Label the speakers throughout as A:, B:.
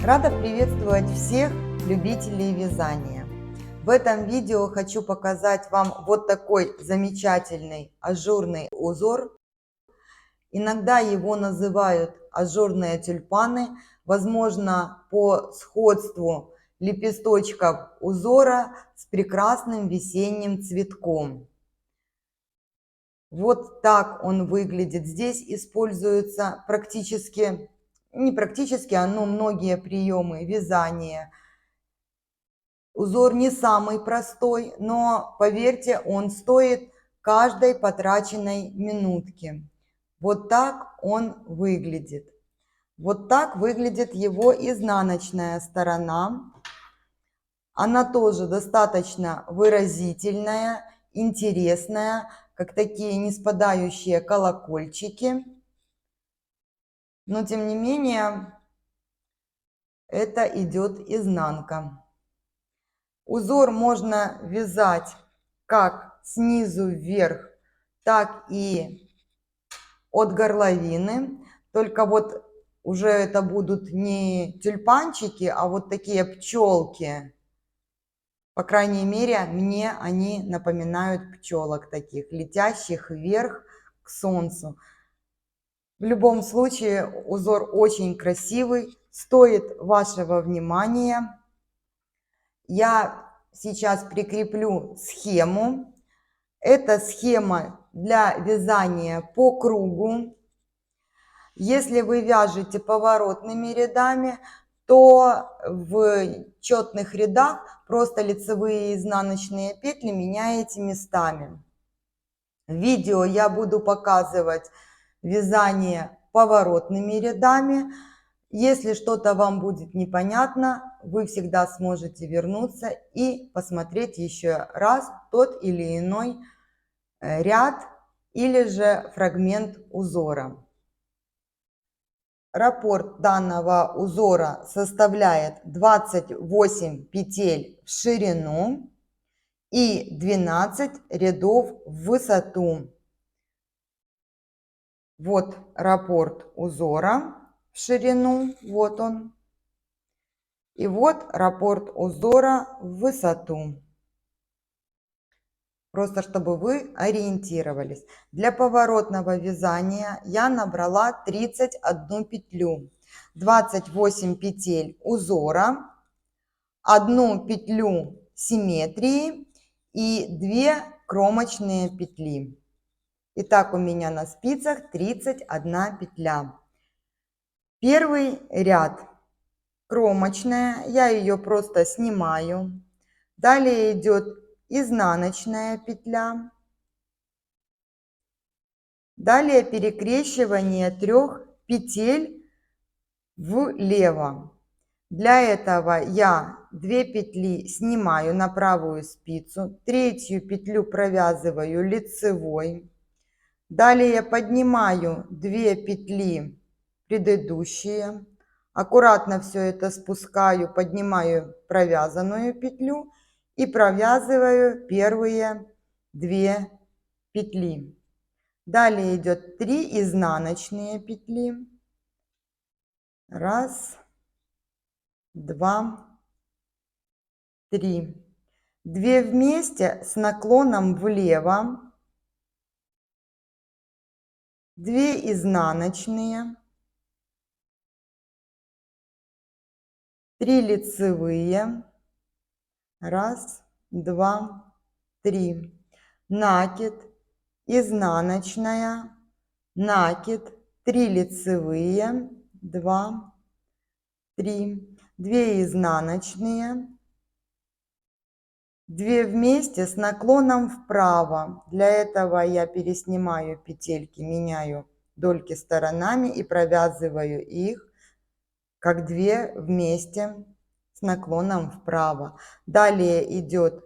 A: Рада приветствовать всех любителей вязания. В этом видео хочу показать вам вот такой замечательный ажурный узор. Иногда его называют ажурные тюльпаны, возможно, по сходству лепесточков узора с прекрасным весенним цветком. Вот так он выглядит. Здесь используются многие приемы вязания. Узор не самый простой, но, поверьте, он стоит каждой потраченной минутки. Вот так он выглядит. Вот так выглядит его изнаночная сторона. Она тоже достаточно выразительная, интересная, как такие неспадающие колокольчики. Но, тем не менее, это идет изнанка. Узор можно вязать как снизу вверх, так и от горловины. Только вот уже это будут не тюльпанчики, а вот такие пчелки. По крайней мере, мне они напоминают пчелок таких, летящих вверх к солнцу. В любом случае, узор очень красивый, стоит вашего внимания. Я сейчас прикреплю схему. Это схема для вязания по кругу. Если вы вяжете поворотными рядами, то в четных рядах просто лицевые и изнаночные петли меняете местами. В видео я буду показывать вязание поворотными рядами. Если что-то вам будет непонятно, вы всегда сможете вернуться и посмотреть еще раз тот или иной ряд или же фрагмент узора. Раппорт данного узора составляет 28 петель в ширину и 12 рядов в высоту. Вот раппорт узора в ширину, вот он. И вот раппорт узора в высоту. Просто чтобы вы ориентировались. Для поворотного вязания я набрала 31 петлю, 28 петель узора, 1 петлю симметрии и 2 кромочные петли. Итак, у меня на спицах 31 петля. Первый ряд кромочная, я ее просто снимаю. Далее идет изнаночная петля. Далее перекрещивание 3 петель влево. Для этого я 2 петли снимаю на правую спицу, 3 петлю провязываю лицевой. Далее поднимаю 2 петли предыдущие. Аккуратно все это спускаю, поднимаю провязанную петлю и провязываю первые 2 петли. Далее идет 3 изнаночные петли. 1, 2, 3. 2 вместе с наклоном влево. 2 изнаночные. 3 лицевые. 1, 2, 3. Накид, изнаночная, накид, 3 лицевые, 2, 3, 2 изнаночные, 2 вместе с наклоном вправо. Для этого я переснимаю петельки, меняю дольки сторонами и провязываю их как 2 вместе с наклоном вправо. Далее идет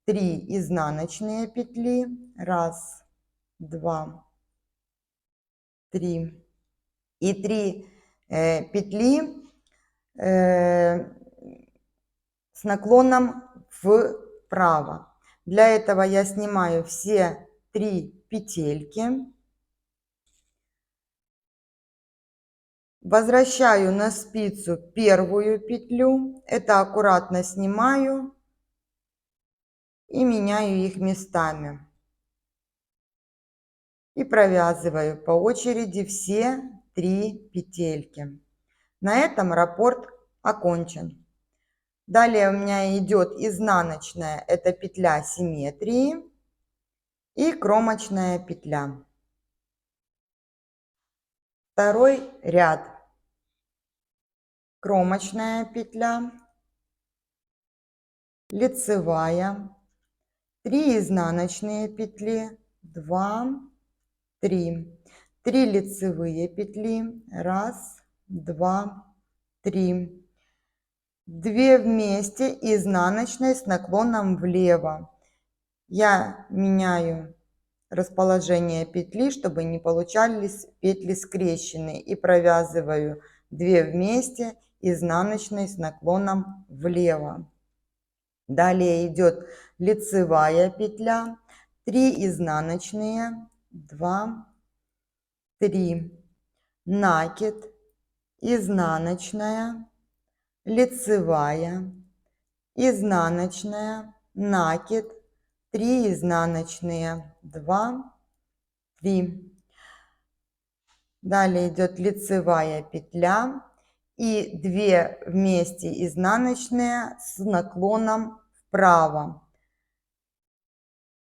A: 3 изнаночные петли. 1, 2, 3. И 3 петли с наклоном вправо. Для этого я снимаю все 3 петельки. Возвращаю на спицу первую петлю, это аккуратно снимаю и меняю их местами. И провязываю по очереди все 3 петельки. На этом раппорт окончен. Далее у меня идет изнаночная, это петля симметрии, и кромочная петля. Второй ряд. Кромочная петля, лицевая, 3 изнаночные петли, 2, 3, 3 лицевые петли, 1, 2, 3, 2 вместе изнаночной с наклоном влево. Я меняю расположение петли, чтобы не получались петли скрещенные, и провязываю 2 вместе изнаночной с наклоном влево. Далее идет лицевая петля, 3 изнаночные, 2, 3, накид, изнаночная, лицевая, изнаночная, накид, 3 изнаночные, 2, 3. Далее идет лицевая петля и 2 вместе изнаночные с наклоном вправо.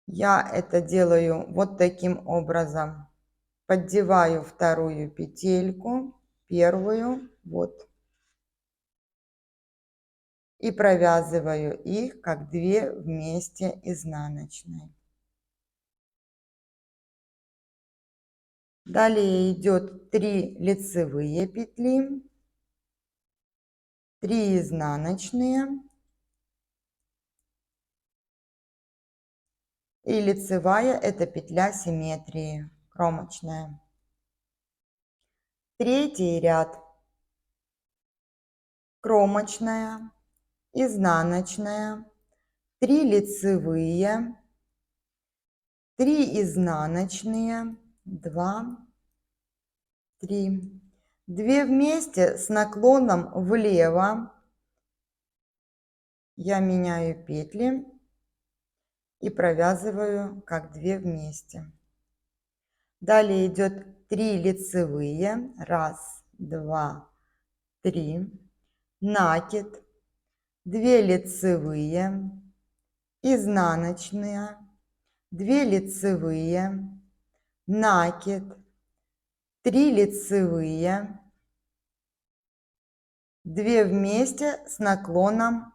A: Я это делаю вот таким образом. Поддеваю вторую петельку, первую, вот, и провязываю их как 2 вместе изнаночной. Далее идет 3 лицевые петли, 3 изнаночные и лицевая, это петля симметрии, кромочная. Третий ряд. Кромочная, изнаночная, 3 лицевые, 3 изнаночные, 2, 3, 2 вместе с наклоном влево. Я меняю петли и провязываю как 2 вместе. Далее идет 3 лицевые, 1, 2, 3, накид, 2 лицевые, изнаночные, 2 лицевые, накид, 3 лицевые, 2 вместе с наклоном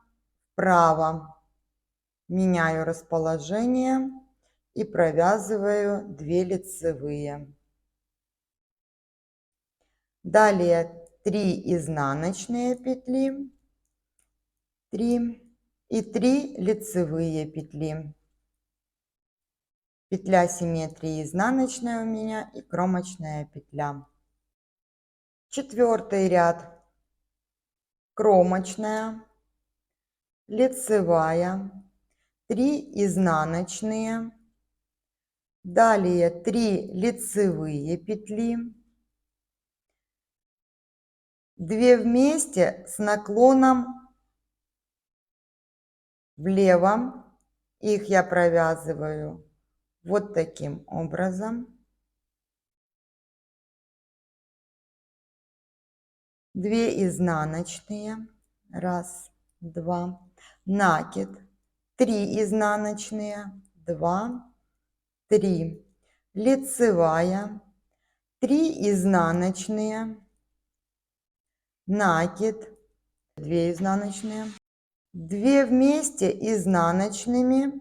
A: вправо. Меняю расположение и провязываю 2 лицевые. Далее 3 изнаночные петли, 3 и 3 лицевые петли. Петля симметрии изнаночная у меня и кромочная петля. Четвертый ряд. Кромочная, лицевая, 3 изнаночные, далее 3 лицевые петли, 2 вместе с наклоном влево, их я провязываю вот таким образом. 2 изнаночные, 1, 2, накид, 3 изнаночные, 2, 3, лицевая, 3 изнаночные, накид, 2 изнаночные, 2 вместе изнаночными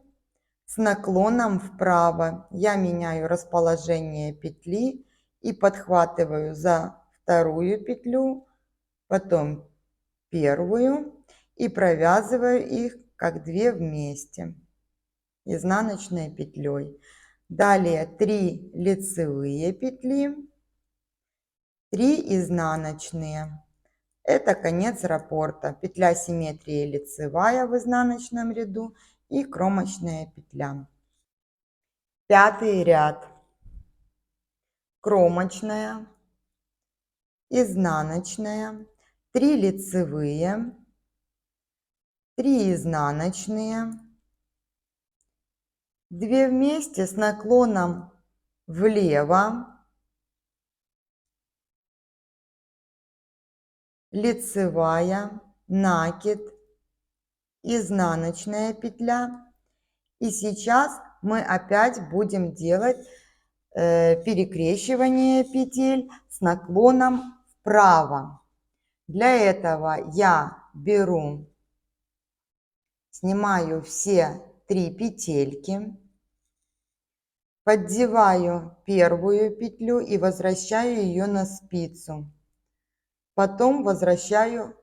A: с наклоном вправо. Я меняю расположение петли и подхватываю за вторую петлю, потом первую и провязываю их как 2 вместе изнаночной петлей. Далее 3 лицевые петли, 3 изнаночные. Это конец раппорта. Петля симметрии лицевая в изнаночном ряду и кромочная петля. Пятый ряд. Кромочная, изнаночная, 3 лицевые, 3 изнаночные, 2 вместе с наклоном влево, лицевая, накид, изнаночная петля. И сейчас мы опять будем делать перекрещивание петель с наклоном вправо. Для этого я беру, снимаю все 3 петельки, поддеваю первую петлю и возвращаю ее на спицу. Потом возвращаю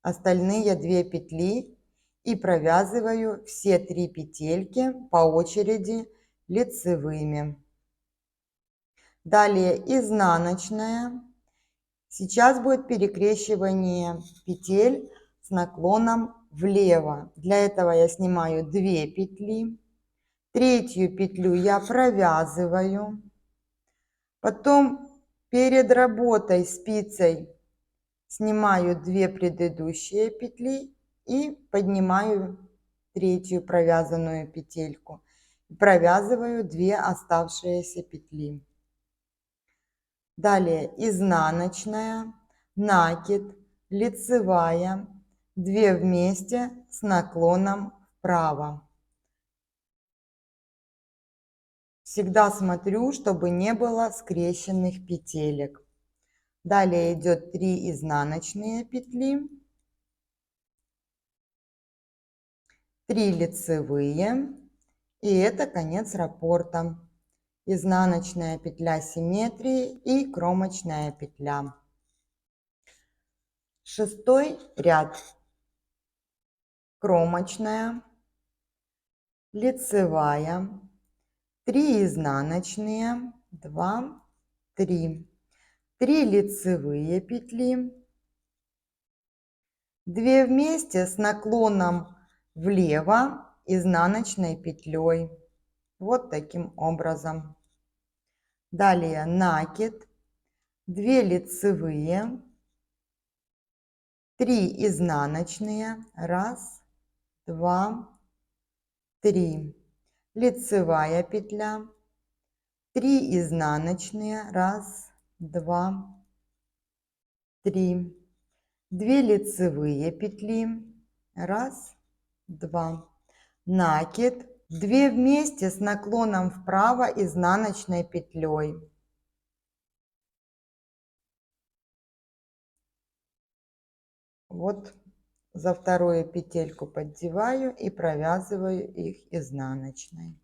A: остальные 2 петли и провязываю все 3 петельки по очереди лицевыми. Далее изнаночная. Сейчас будет перекрещивание петель с наклоном влево. Для этого я снимаю 2 петли. Третью петлю я провязываю. Потом перед работой спицей снимаю 2 предыдущие петли и поднимаю третью провязанную петельку. Провязываю 2 оставшиеся петли. Далее изнаночная, накид, лицевая, 2 вместе с наклоном вправо. Всегда смотрю, чтобы не было скрещенных петелек. Далее идет 3 изнаночные петли, 3 лицевые, и это конец раппорта. Изнаночная петля симметрии и кромочная петля. 6-й ряд. Кромочная, лицевая, 3 изнаночные, 2, 3, 3 лицевые петли, 2 вместе с наклоном влево изнаночной петлей. Вот таким образом. Далее накид, 2 лицевые, 3 изнаночные, 1, 2, 3, лицевая петля, 3 изнаночные, 1, 2, 3, 2 лицевые петли, 1, 2, накид, 2 вместе с наклоном вправо изнаночной петлей. Вот за вторую петельку поддеваю и провязываю их изнаночной.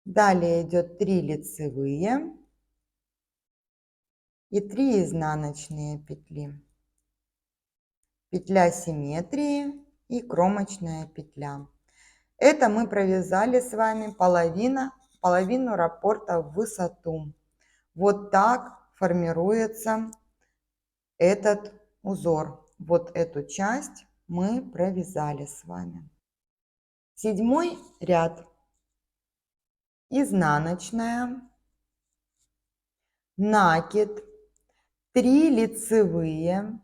A: Далее идет 3 лицевые и 3 изнаночные петли. Петля симметрии и кромочная петля. Это мы провязали с вами половину раппорта в высоту. Вот так формируется этот узор. Вот эту часть мы провязали с вами. 7-й ряд. Изнаночная, накид, 3 лицевые,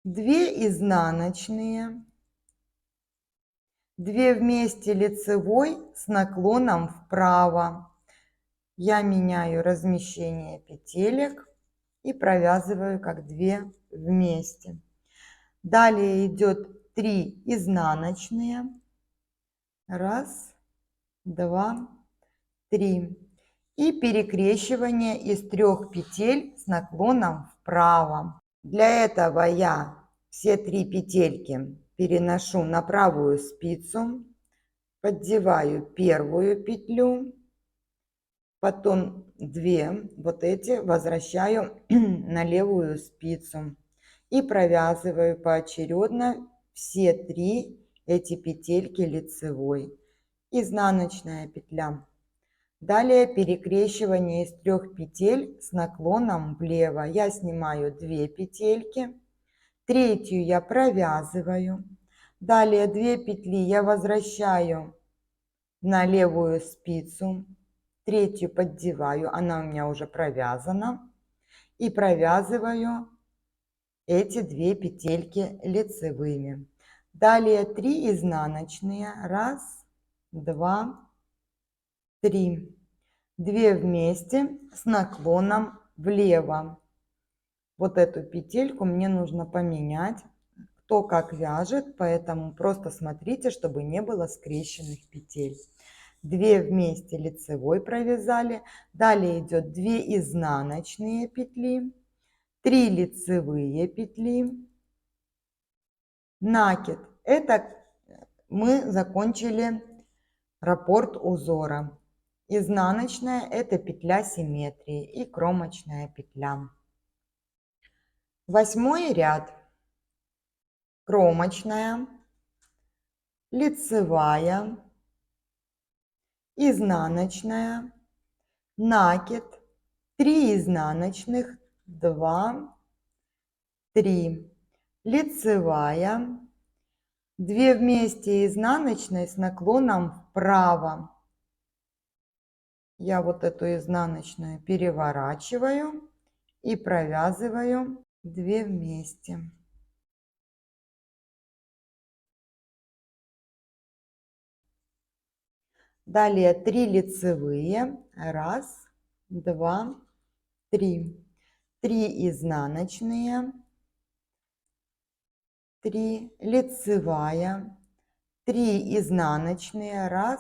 A: 2 изнаночные, 2 вместе лицевой с наклоном вправо. Я меняю размещение петелек и провязываю как 2 вместе. Далее идет 3 изнаночные. 1, 2, 3. И перекрещивание из 3 петель с наклоном вправо. Для этого я все 3 петельки переношу на правую спицу, поддеваю первую петлю, потом 2 вот эти возвращаю на левую спицу и провязываю поочередно все 3 эти петельки лицевой. Изнаночная петля. Далее перекрещивание из 3 петель с наклоном влево. Я снимаю 2 петельки, третью я провязываю. Далее 2 петли я возвращаю на левую спицу, третью поддеваю, она у меня уже провязана, и провязываю эти 2 петельки лицевыми. Далее 3 изнаночные, 1, 2, 3, 2 вместе с наклоном влево. Вот эту петельку мне нужно поменять, кто как вяжет, поэтому просто смотрите, чтобы не было скрещенных петель. 2 вместе лицевой провязали, далее идет 2 изнаночные петли, 3 лицевые петли, накид. Это мы закончили раппорт узора. Изнаночная – это петля симметрии и кромочная петля. 8 ряд. Кромочная, лицевая, изнаночная, накид, 3 изнаночных, 2, 3, лицевая, 2 вместе изнаночной с наклоном вправо. Я вот эту изнаночную переворачиваю и провязываю 2 вместе. Далее 3 лицевые, 1, 2, 3, 3 изнаночные, 3 лицевая, 3 изнаночные, 1,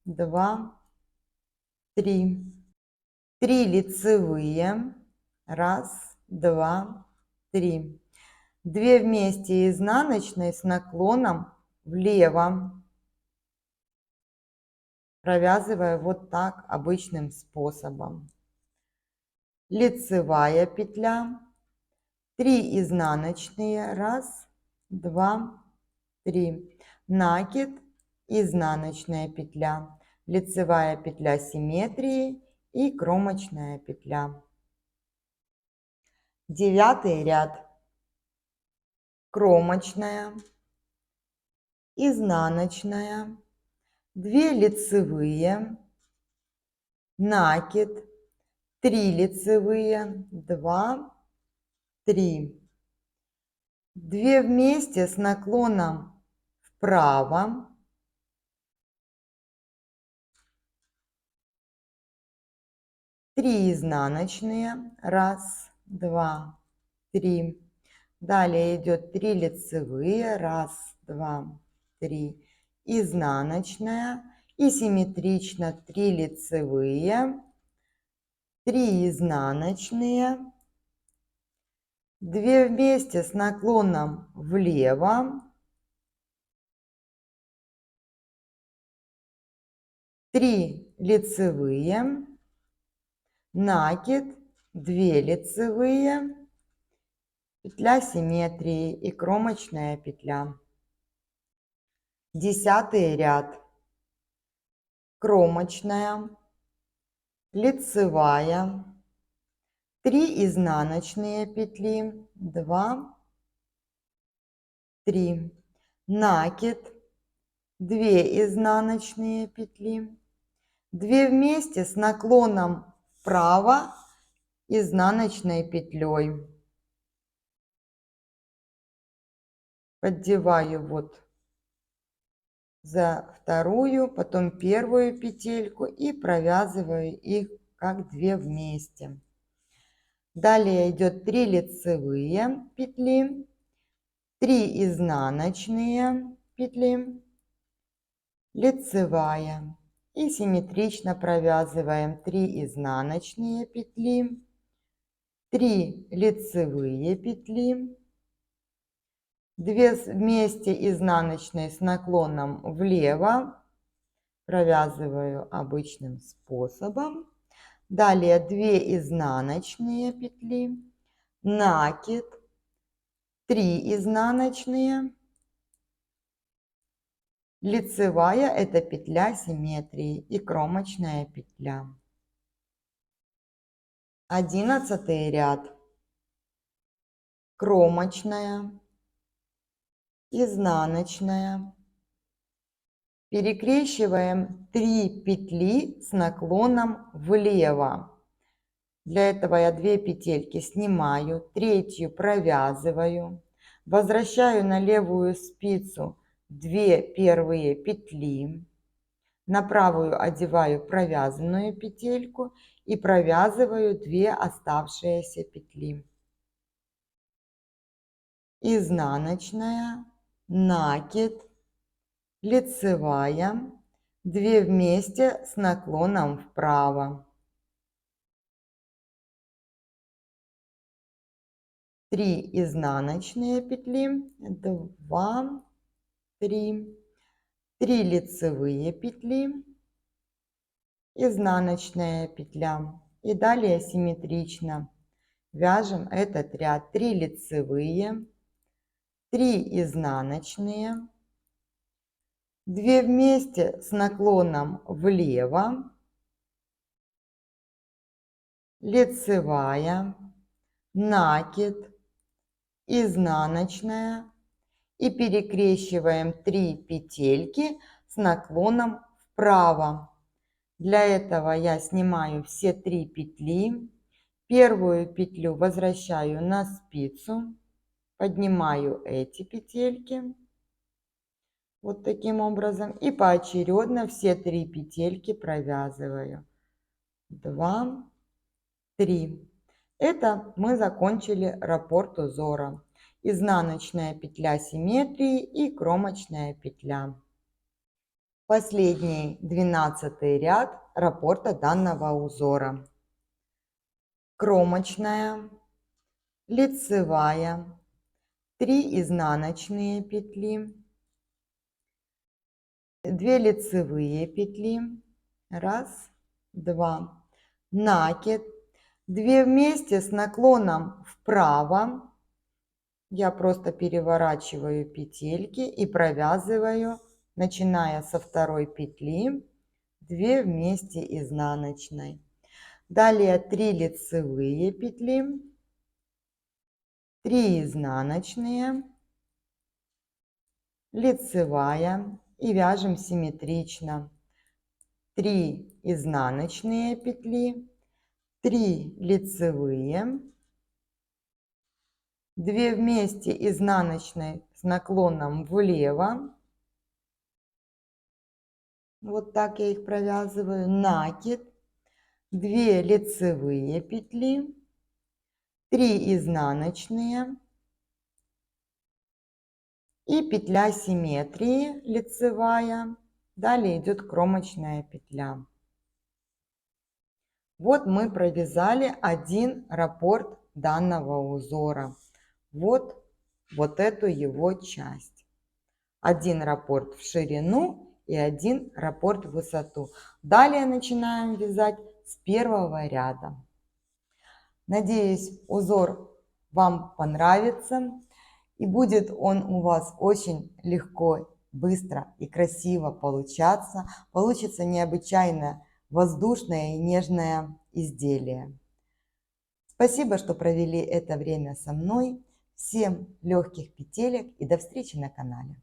A: 2, 3, 3 лицевые, 1, 2, 3, 2 вместе изнаночной с наклоном влево. Провязываю вот так обычным способом. Лицевая петля, 3 изнаночные, 1, 2, 3, накид, изнаночная петля, лицевая петля симметрии и кромочная петля. 9 ряд. Кромочная, изнаночная, 2 лицевые, накид, 3 лицевые, 2, 3, 2 вместе с наклоном вправо, 3 изнаночные, 1, 2, 3, далее идет 3 лицевые, 1, 2, 3, изнаночная и симметрично 3 лицевые, 3 изнаночные, 2 вместе с наклоном влево, 3 лицевые, накид, 2 лицевые, петля симметрии и кромочная петля. 10 ряд. Кромочная, лицевая, 3 изнаночные петли, 2, 3, накид, 2 изнаночные петли, 2 вместе с наклоном вправо изнаночной петлей. Поддеваю вот за вторую, потом первую петельку и провязываю их как 2 вместе. Далее идет 3 лицевые петли, 3 изнаночные петли, лицевая. И симметрично провязываем 3 изнаночные петли, 3 лицевые петли, 2 вместе изнаночные с наклоном влево, провязываю обычным способом. Далее 2 изнаночные петли, накид, 3 изнаночные, лицевая – это петля симметрии и кромочная петля. 11 ряд. Кромочная, изнаночная, Перекрещиваем 3 петли с наклоном влево. Для этого я 2 петельки снимаю, третью провязываю, возвращаю на левую спицу 2 первые петли, на правую одеваю провязанную петельку и провязываю 2 оставшиеся петли. Изнаночная, накид, лицевая, 2 вместе с наклоном вправо. 3 изнаночные петли, 2, 3, 3 лицевые петли, изнаночная петля. И далее симметрично вяжем этот ряд. 3 лицевые, 3 изнаночные, 2 вместе с наклоном влево, лицевая, накид, изнаночная и перекрещиваем 3 петельки с наклоном вправо. Для этого я снимаю все 3 петли, первую петлю возвращаю на спицу, поднимаю эти петельки вот таким образом и поочередно все 3 петельки провязываю. 2, 3. Это мы закончили раппорт узора. Изнаночная петля симметрии и кромочная петля. Последний 12-й ряд раппорта данного узора. Кромочная, лицевая, 3 изнаночные петли, 2 лицевые петли, 1, 2, накид, 2 вместе с наклоном вправо. Я просто переворачиваю петельки и провязываю, начиная со второй петли, 2 вместе изнаночной. Далее 3 лицевые петли, 3 изнаночные, лицевая и вяжем симметрично. 3 изнаночные петли, 3 лицевые, 2 вместе изнаночной с наклоном влево. Вот так я их провязываю. Накид, 2 лицевые петли, 3 изнаночные и петля симметрии лицевая. Далее идет кромочная петля. Вот мы провязали один раппорт данного узора. Вот эту его часть. Один раппорт в ширину и один раппорт в высоту. Далее начинаем вязать с первого ряда. Надеюсь, узор вам понравится и будет он у вас очень легко, быстро и красиво получаться. Получится необычайно воздушное и нежное изделие. Спасибо, что провели это время со мной. Всем легких петелек и до встречи на канале.